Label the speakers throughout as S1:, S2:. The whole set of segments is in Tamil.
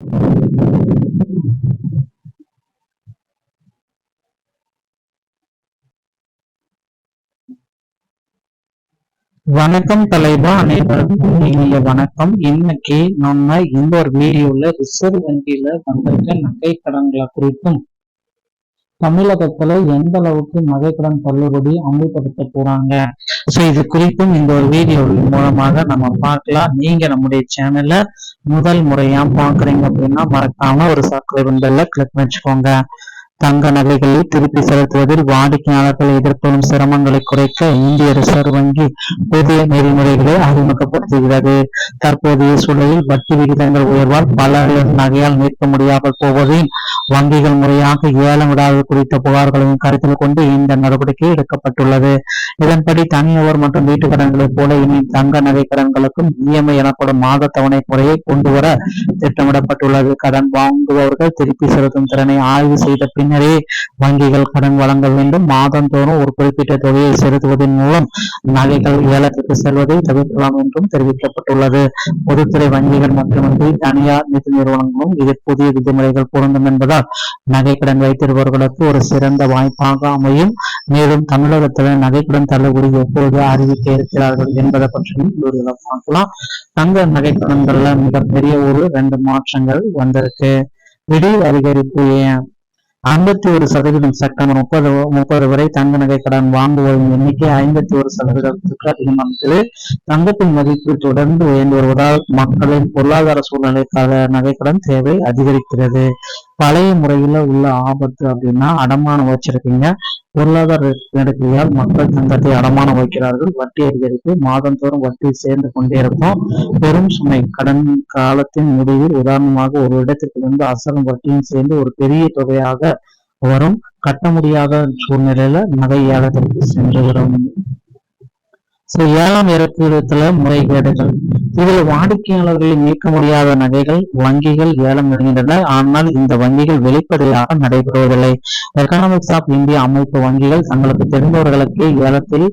S1: வணக்கம் தலைவா, அனைவருக்கும் இனிய வணக்கம். இன்னைக்கு நம்ம இந்த ஒரு வீடியோல ரிசர்வ் வங்கியில வந்திருக்க நகை கடன்களை குறித்தும் தமிழகத்துல எந்த அளவுக்கு நகைக்கடன் தள்ளுபடி அமல்படுத்த போறாங்க, இது குறித்தும் இந்த ஒரு வீடியோ மூலமாக நம்ம பார்க்கலாம். நீங்க நம்முடைய சேனல்ல முதல் முறையா பாக்குறீங்க அப்படின்னா மறக்காம ஒரு சப்ஸ்கிரைப் பெல்ல கிளிக் வச்சுக்கோங்க. தங்க நகைகளை திருப்பி செலுத்துவதில் வாடிக்கையாளர்கள் எதிர்கொள்ளும் சிரமங்களை குறைக்க இந்திய ரிசர்வ் வங்கி புதிய நெறிமுறைகளை அறிமுகப்படுத்துகிறது. தற்போதைய சூழலில் வட்டி விகிதங்கள் உயர்வால் பல நகையால் மீட்க முடியாமல் போவதையும் வங்கிகள் முறையாக ஏலம் விடாதது குறித்த புகார்களையும் கருத்தில் கொண்டு இந்த நடவடிக்கை எடுக்கப்பட்டுள்ளது. இதன்படி தனிநபர் மற்றும் வீட்டு கடன்களைப் போல இனி தங்க நகை கடன்களுக்கும் இஎம்ஐ எனப்படும் மாத தவணை முறையை கொண்டு வர திட்டமிடப்பட்டுள்ளது. கடன் வாங்குபவர்கள் திருப்பி செலுத்தும் திறனை ஆய்வு செய்த பின்னரே வங்கிகள் கடன் வழங்க வேண்டும். மாதந்தோறும் ஒரு குறிப்பிட்ட தொகையை செலுத்துவதன் மூலம் நகைகள் ஏலத்திற்கு செல்வதை தவிர்க்கலாம் என்றும் தெரிவிக்கப்பட்டுள்ளது. பொதுத்துறை வங்கிகள் மட்டுமின்றி தனியார் நிதி நிறுவனங்களும் இதில் புதிய விதிமுறைகள் பொருந்தும் என்பதால் நகைக்கடன் வைத்திருப்பவர்களுக்கு ஒரு சிறந்த வாய்ப்பாக அமையும். மேலும் தமிழகத்தில் நகைக்கடன் தள்ளுபடி எப்போது அறிவிக்க இருக்கிறார்கள் என்பதை பற்றியும் பார்க்கலாம். தங்க நகைக்கடன்கள்ல மிகப்பெரிய ஒரு 2 மாற்றங்கள் வந்திருக்கு. திடீர் அதிகரிப்பு ஏன்? 51% செப்டம்பர் 30 வரை தங்க நகை கடன் வாங்குவோரின் எண்ணிக்கை 51% அதிகமானது. தங்கத்தின் மதிப்பு தொடர்ந்து உயர்ந்து வருவதால் மக்களின் பொருளாதார சூழ்நிலைக்காக நகைக்கடன் தேவை அதிகரிக்கிறது. பழைய முறையில உள்ள ஆபத்து அப்படின்னா அடமானம் வச்சிருக்கீங்க. பொருளாதார நெருக்கடியால் மக்கள் தங்கத்தை அடமானம் வைக்கிறார்கள். வட்டி அதிகரிப்பு, மாதந்தோறும் வட்டி சேர்ந்து கொண்டே இருக்கும். பெரும் சுமை, கடன் காலத்தின் முடிவில் உதாரணமாக ஒரு இடத்திற்கு அசலும் வட்டியும் சேர்ந்து ஒரு பெரிய தொகையாக வரும். கட்ட முடியாத சூழ்நிலையில நகை ஏலத்திற்கு சென்று வரும். ஏழாம் இறக்குதல முறைகேடுகள். இதில் வாடிக்கையாளர்களை மீட்க முடியாத நகைகள் வங்கிகள் ஏலம் விடுகின்றன. ஆனால் இந்த வங்கிகள் வெளிப்படையாக நடைபெறுவதில்லை. எக்கனாமிக்ஸ் ஆஃப் இந்தியா அமைப்பு வங்கிகள் தங்களுக்கு தெரிந்தவர்களுக்கு ஏலத்தில்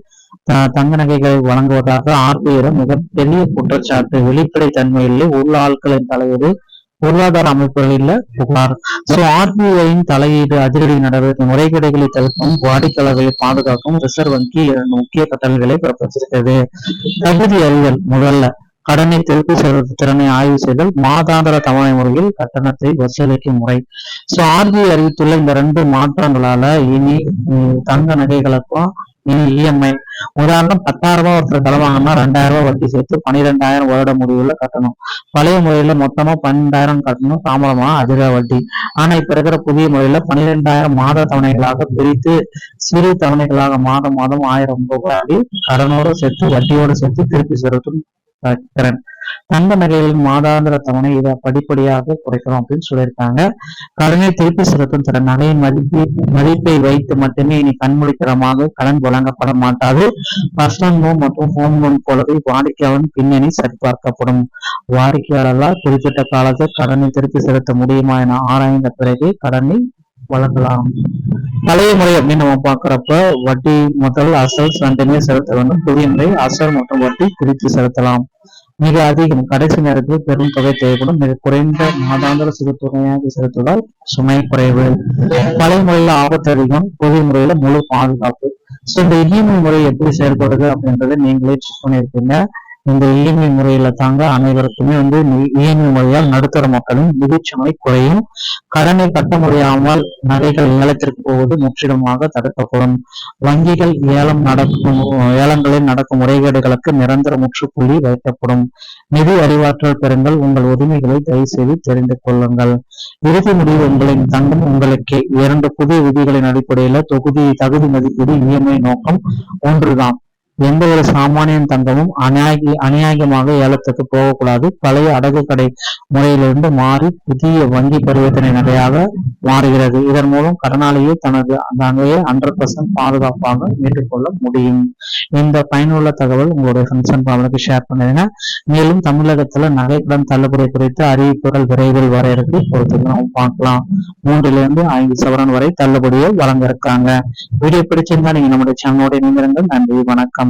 S1: தங்க நகைகளை வழங்குவதாக ஆர்பிஐயிடம் மிகப்பெரிய குற்றச்சாட்டு. வெளிப்படை தன்மையிலே உள்ள ஆட்களின் தலையீடு, பொருளாதார அமைப்புகளில் புகார். ஆர்பிஐயின் தலையீடு, அதிரடி நடவடிக்கை, முறைகேடுகளை தவிர்க்கும், வாடிக்கையாளர்களை பாதுகாக்கும் ரிசர்வ் வங்கி 2 முக்கிய கட்டளைகளை பிறப்பிச்சிருக்கிறது. தகுதி அறிதல். முதல்ல கடனை திருப்பி செலுத்தும் திறனை ஆய்வு செய்தல், மாதாந்திர தவணை முறையில் கட்டணத்தை வசூலிக்கும் முறை. ஆர்பிஐ அறிவித்துள்ள இந்த 2 மாற்றங்களால இனி தங்க நகைகளுக்கும் இஎம்ஐ, உதாரணம் 10,000 ரூபாய் ஒருத்தர் கடன் வாங்கினா 2,000 ரூபாய் வட்டி சேர்த்து 12,000 வருட முடிவுல கட்டணும். பழைய முறையில மொத்தமா 12,000 கட்டணும், தாமதமா அதிக வட்டி. ஆனா இப்ப இருக்கிற புதிய முறையில 12,000 மாத தவணைகளாக பிரித்து சிறு தவணைகளாக மாதம் 1,000 ரூபாய் கடனோடு சேர்த்து வட்டியோடு சேர்த்து திருப்பி செலுத்தும் திறன். தங்க நகைகளின் மாதாந்திர தவணை இதை படிப்படியாக குறைக்கிறோம் அப்படின்னு சொல்லியிருக்காங்க. கடனை திருப்பி செலுத்தும் திறன். நகையின் மதிப்பை வைத்து மட்டுமே இனி கண்மூடித்தனமாக கடன் வழங்கப்பட மாட்டாது. பர்சனல் லோன் மற்றும் ஹோம் லோன் போலவே வாடிக்கையாளரின் பின்னணி சரிபார்க்கப்படும். வாடிக்கையாளர்களால் குறிப்பிட்ட காலத்தில் கடனை திருப்பி செலுத்த முடியுமா என ஆராய்ந்த பிறகு கடனை வழங்கலாம். பழைய முறை அப்படின்னு நம்ம பாக்குறப்ப வட்டி முதல் அசல் ரெண்டுமே செலுத்த வேண்டும். புதிய முறை அசல் மற்றும் வட்டி பிரித்து செலுத்தலாம். மிக அதிகம் கடைசி நேரத்தில் பெரும் தொகை தேவைப்படும். மிக குறைந்த மாதாந்திர தொகையாக செலுத்துவதால் சுமை குறைவு. பழைய முறையில ஆபத்து அதிகம், புதிய முறையில முழு பாதுகாப்பு. இந்த இஎம்ஐ முறை எப்படி செயல்படுது அப்படின்றத நீங்களே செக் பண்ணியிருப்பீங்க. இந்த இஎம்ஐ முறையில தாங்க அனைவருக்குமே இஎம்ஐ முறையால் நடுத்தர மக்களின் நிதிச்சுமை குறையும். கடனை கட்ட முடியாமல் நகைகள் ஏலத்திற்கு போவது முற்றிலுமாக தடுக்கப்படும். வங்கிகள் ஏலங்களில் நடக்கும் முறைகேடுகளுக்கு நிரந்தர முற்றுப்புள்ளி வைக்கப்படும். நிதி அறிவாற்றல் பெறுங்கள். உங்கள் உரிமைகளை தயவு செய்து தெரிந்து கொள்ளுங்கள். இறுதி முடிவு உங்களின் தங்கம் உங்களுக்கு. 2 புதிய விதிகளின் அடிப்படையில தகுதி மதிப்பீடு இஎம்ஐ நோக்கம் ஒன்றுதான். எந்த ஒரு சாமானியன் தங்கமும் அநியாயமாக ஏலத்துக்கு போகக்கூடாது. பழைய அடகு கடை முறையிலிருந்து மாறி புதிய வங்கி பரிவர்த்தனை நகையாக மாறுகிறது. இதன் மூலம் கடனாளியை தனது நகையை 100% பாதுகாப்பாக மீட்டுக்கொள்ள முடியும். இந்த பயனுள்ள தகவல் உங்களுடைய ஃப்ரெண்ட்ஸ் அவளுக்கு ஷேர் பண்ணுங்க. மேலும் தமிழகத்துல நகைக்கடன் தள்ளுபடி குறித்து அறிவிப்புகள் விரைவில் வர இருக்கு. பொறுத்து பார்க்கலாம். 3 to 5 சவரன் வரை தள்ளுபடியை வழங்க இருக்காங்க. வீடியோ பிடிச்சிருந்தா நீங்க நம்முடைய சேனலோட இணைந்திருங்கள். நன்றி, வணக்கம்.